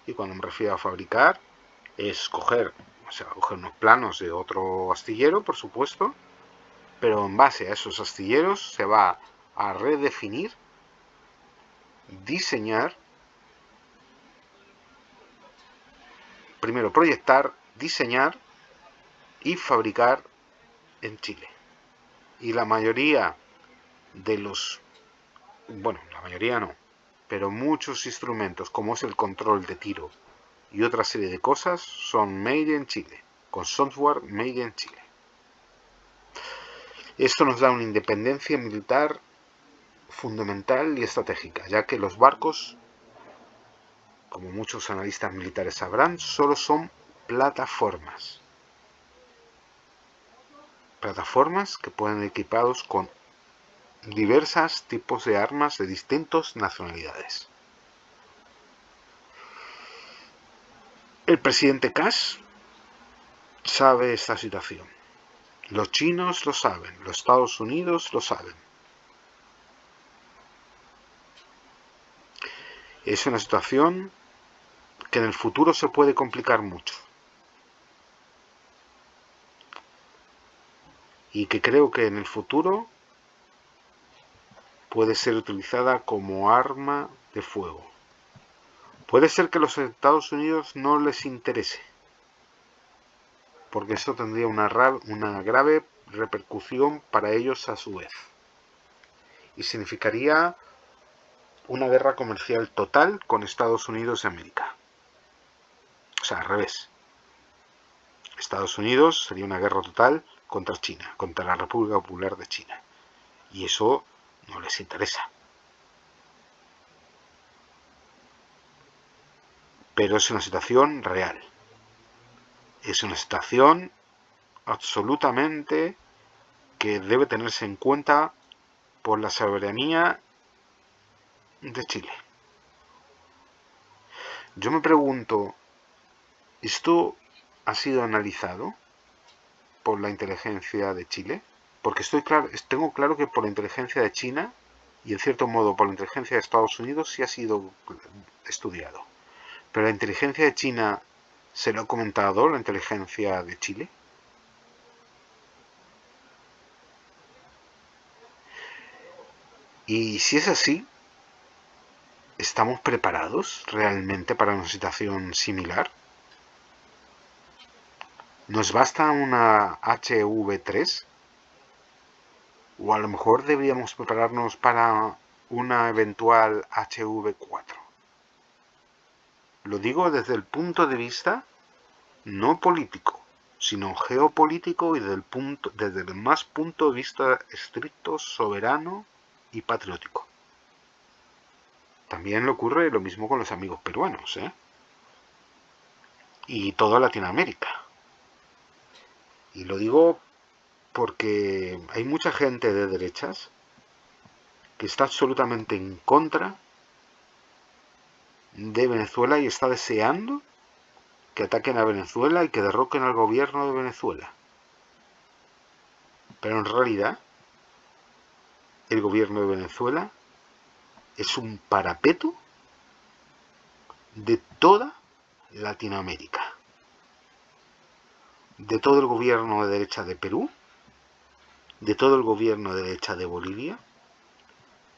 Y cuando me refiero a fabricar, es coger unos planos de otro astillero, por supuesto, pero en base a esos astilleros se va a redefinir, diseñar, primero proyectar, diseñar y fabricar en Chile. Y la mayoría de la mayoría no, pero muchos instrumentos como es el control de tiro y otra serie de cosas son made in Chile, con software made in Chile. Esto nos da una independencia militar fundamental y estratégica, ya que los barcos, como muchos analistas militares sabrán, solo son plataformas. Plataformas que pueden equipados con diversos tipos de armas de distintas nacionalidades. El presidente Kast sabe esta situación. Los chinos lo saben, los Estados Unidos lo saben. Es una situación que en el futuro se puede complicar mucho. Y que creo que en el futuro puede ser utilizada como arma de fuego. Puede ser que a los Estados Unidos no les interese, porque eso tendría una grave repercusión para ellos a su vez. Y significaría una guerra comercial total con Estados Unidos de América. O sea, al revés. Estados Unidos sería una guerra total contra China, contra la República Popular de China. Y eso no les interesa. Pero es una situación real. Es una situación absolutamente que debe tenerse en cuenta por la soberanía de Chile. Yo me pregunto, ¿esto ha sido analizado por la inteligencia de Chile? Porque tengo claro que por la inteligencia de China y en cierto modo por la inteligencia de Estados Unidos sí ha sido estudiado. Pero la inteligencia de China, ¿se lo ha comentado la inteligencia de Chile? Y si es así, ¿estamos preparados realmente para una situación similar? ¿Nos basta una HV3? O a lo mejor deberíamos prepararnos para una eventual HV4. Lo digo desde el punto de vista no político, sino geopolítico y desde el más punto de vista estricto, soberano y patriótico. También le ocurre lo mismo con los amigos peruanos, y toda Latinoamérica. Y lo digo porque hay mucha gente de derechas que está absolutamente en contra de Venezuela y está deseando que ataquen a Venezuela y que derroquen al gobierno de Venezuela. Pero en realidad, el gobierno de Venezuela es un parapeto de toda Latinoamérica. De todo el gobierno de derecha de Perú, de todo el gobierno de derecha de Bolivia,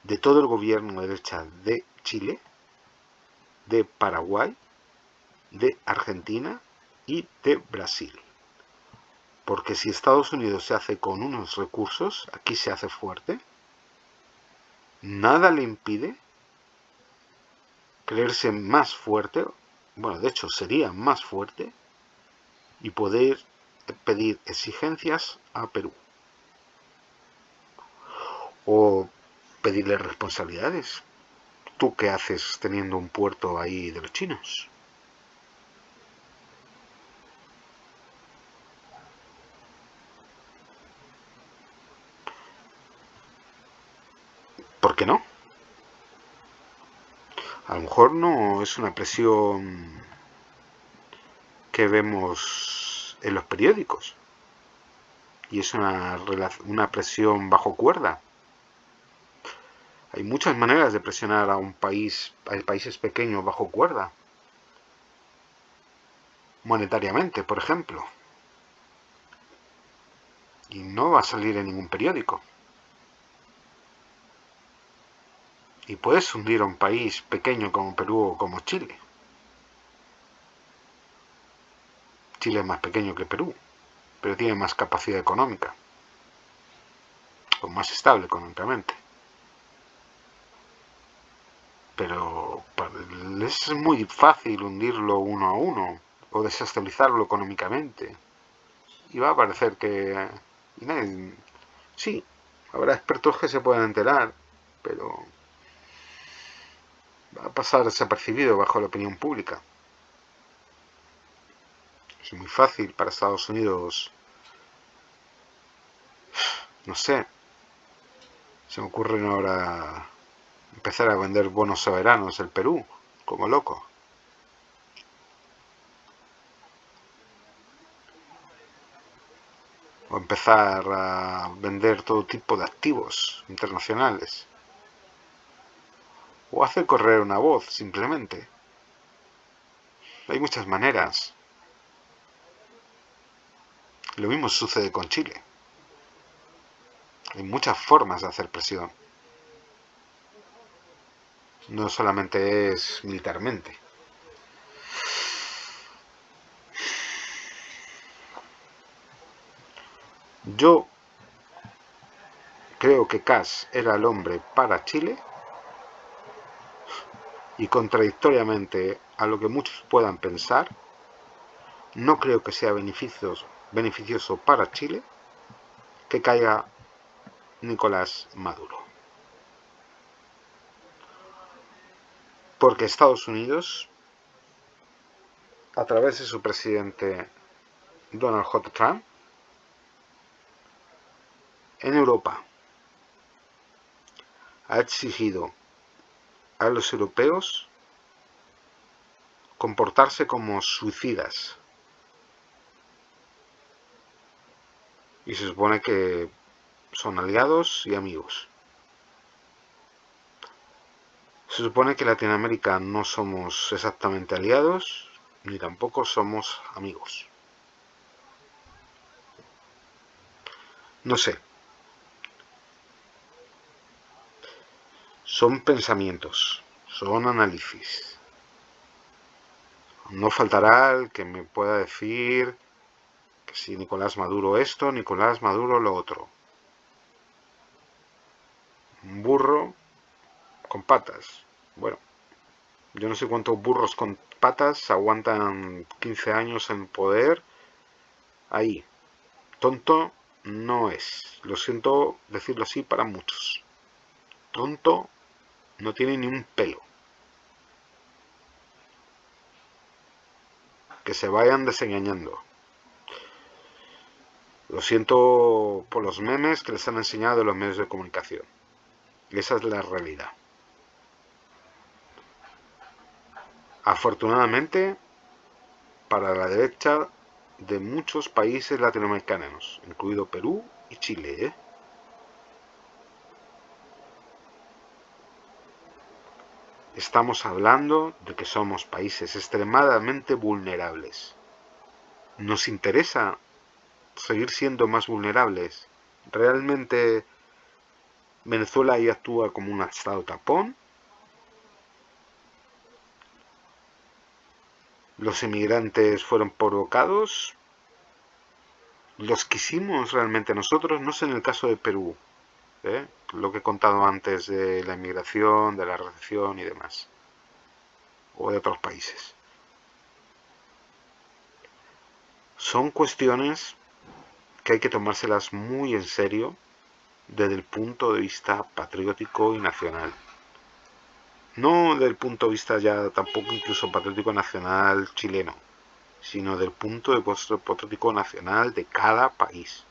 de todo el gobierno de derecha de Chile, de Paraguay, de Argentina y de Brasil. Porque si Estados Unidos se hace con unos recursos, aquí se hace fuerte, nada le impide creerse más fuerte, bueno, de hecho sería más fuerte, y poder pedir exigencias a Perú. O pedirle responsabilidades. ¿Tú qué haces teniendo un puerto ahí de los chinos? ¿Por qué no? A lo mejor no es una presión que vemos en los periódicos y es una presión bajo cuerda. Hay muchas maneras de presionar a países pequeños bajo cuerda. Monetariamente, por ejemplo. Y no va a salir en ningún periódico. Y puedes hundir a un país pequeño como Perú o como Chile. Chile es más pequeño que Perú, pero tiene más capacidad económica, o más estable económicamente. Pero es muy fácil hundirlo uno a uno o desestabilizarlo económicamente. Y va a parecer que... Sí, habrá expertos que se puedan enterar, pero va a pasar desapercibido bajo la opinión pública. Es muy fácil para Estados Unidos, no sé, se me ocurre ahora empezar a vender bonos soberanos del Perú, como loco. O empezar a vender todo tipo de activos internacionales. O hacer correr una voz, simplemente. Hay muchas maneras. Lo mismo sucede con Chile. Hay muchas formas de hacer presión. No solamente es militarmente. Yo creo que Kass era el hombre para Chile y contradictoriamente a lo que muchos puedan pensar, no creo que sea beneficioso para Chile que caiga Nicolás Maduro. Porque Estados Unidos, a través de su presidente Donald J. Trump, en Europa ha exigido a los europeos comportarse como suicidas. Y se supone que son aliados y amigos. Se supone que en Latinoamérica no somos exactamente aliados, ni tampoco somos amigos. No sé. Son pensamientos, son análisis. No faltará el que me pueda decir Que si Nicolás Maduro esto, Nicolás Maduro lo otro. Un burro con patas. Bueno, yo no sé cuántos burros con patas aguantan 15 años en poder. Ahí. Tonto no es. Lo siento decirlo así para muchos. Tonto no tiene ni un pelo. Que se vayan desengañando. Lo siento por los memes que les han enseñado en los medios de comunicación. Y esa es la realidad. Afortunadamente, para la derecha de muchos países latinoamericanos, incluido Perú y Chile, ¿eh? Estamos hablando de que somos países extremadamente vulnerables. ¿Nos interesa seguir siendo más vulnerables? ¿Realmente Venezuela ahí actúa como un estado tapón? ¿Los inmigrantes fueron provocados? ¿Los quisimos realmente nosotros? No sé en el caso de Perú, lo que he contado antes de la inmigración, de la recepción y demás, o de otros países. Son cuestiones que hay que tomárselas muy en serio desde el punto de vista patriótico y nacional. No desde el punto de vista ya tampoco incluso patriótico nacional chileno, sino del punto de vista patriótico nacional de cada país.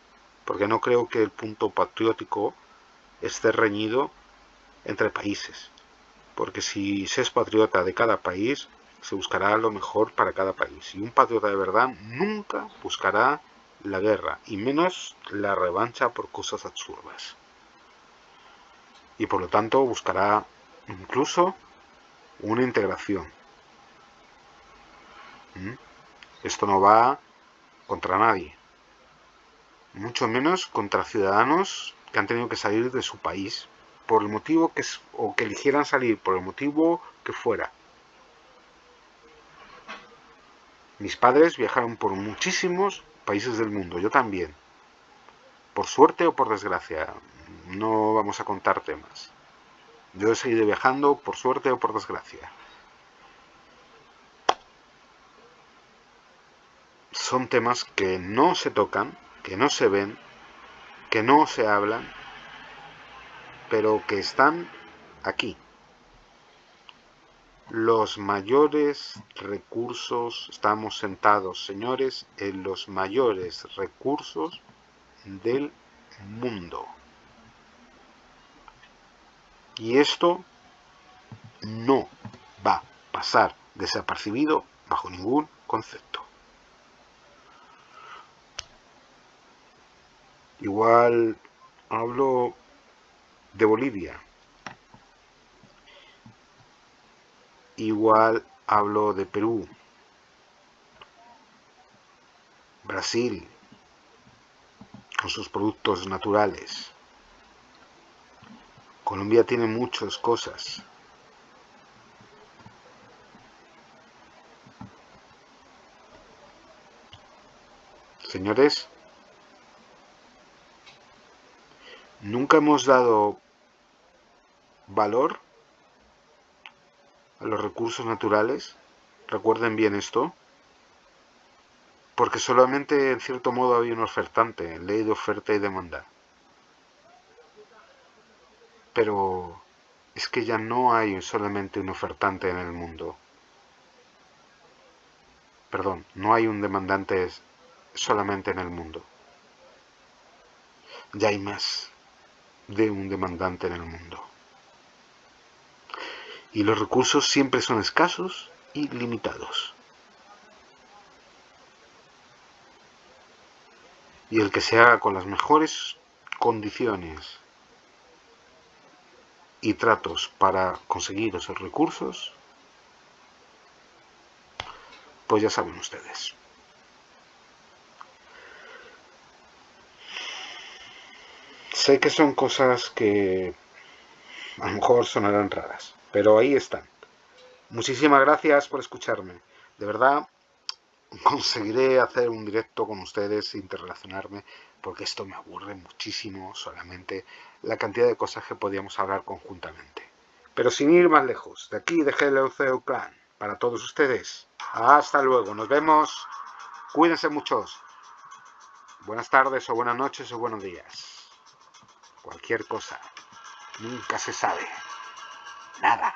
Porque no creo que el punto patriótico esté reñido entre países. Porque si se es patriota de cada país, se buscará lo mejor para cada país. Y un patriota de verdad nunca buscará la guerra, y menos la revancha por cosas absurdas. Y por lo tanto buscará incluso una integración. Esto no va contra nadie, mucho menos contra ciudadanos que han tenido que salir de su país por el motivo que o que eligieran salir por el motivo que fuera. Mis padres viajaron por muchísimos países del mundo, yo también. Por suerte o por desgracia, no vamos a contar temas. Yo he seguido viajando por suerte o por desgracia. Son temas que no se tocan, que no se ven, que no se hablan, pero que están aquí. Los mayores recursos, estamos sentados, señores, en los mayores recursos del mundo. Y esto no va a pasar desapercibido bajo ningún concepto. Igual hablo de Bolivia. Igual hablo de Perú, Brasil, con sus productos naturales. Colombia tiene muchas cosas. Señores, nunca hemos dado valor a los recursos naturales. Recuerden bien esto. Porque solamente en cierto modo había un ofertante, ley de oferta y demanda. Pero es que ya no hay solamente un ofertante en el mundo. Perdón, no hay un demandante solamente en el mundo. Ya hay más de un demandante en el mundo. Y los recursos siempre son escasos y limitados. Y el que se haga con las mejores condiciones y tratos para conseguir esos recursos, pues ya saben ustedes. Sé que son cosas que a lo mejor sonarán raras, pero ahí están. Muchísimas gracias por escucharme. De verdad, conseguiré hacer un directo con ustedes, interrelacionarme, porque esto me aburre muchísimo, solamente la cantidad de cosas que podíamos hablar conjuntamente. Pero sin ir más lejos, de aquí de GLOCO Clan, para todos ustedes, hasta luego, nos vemos, cuídense muchos, buenas tardes o buenas noches o buenos días, cualquier cosa, nunca se sabe, nada.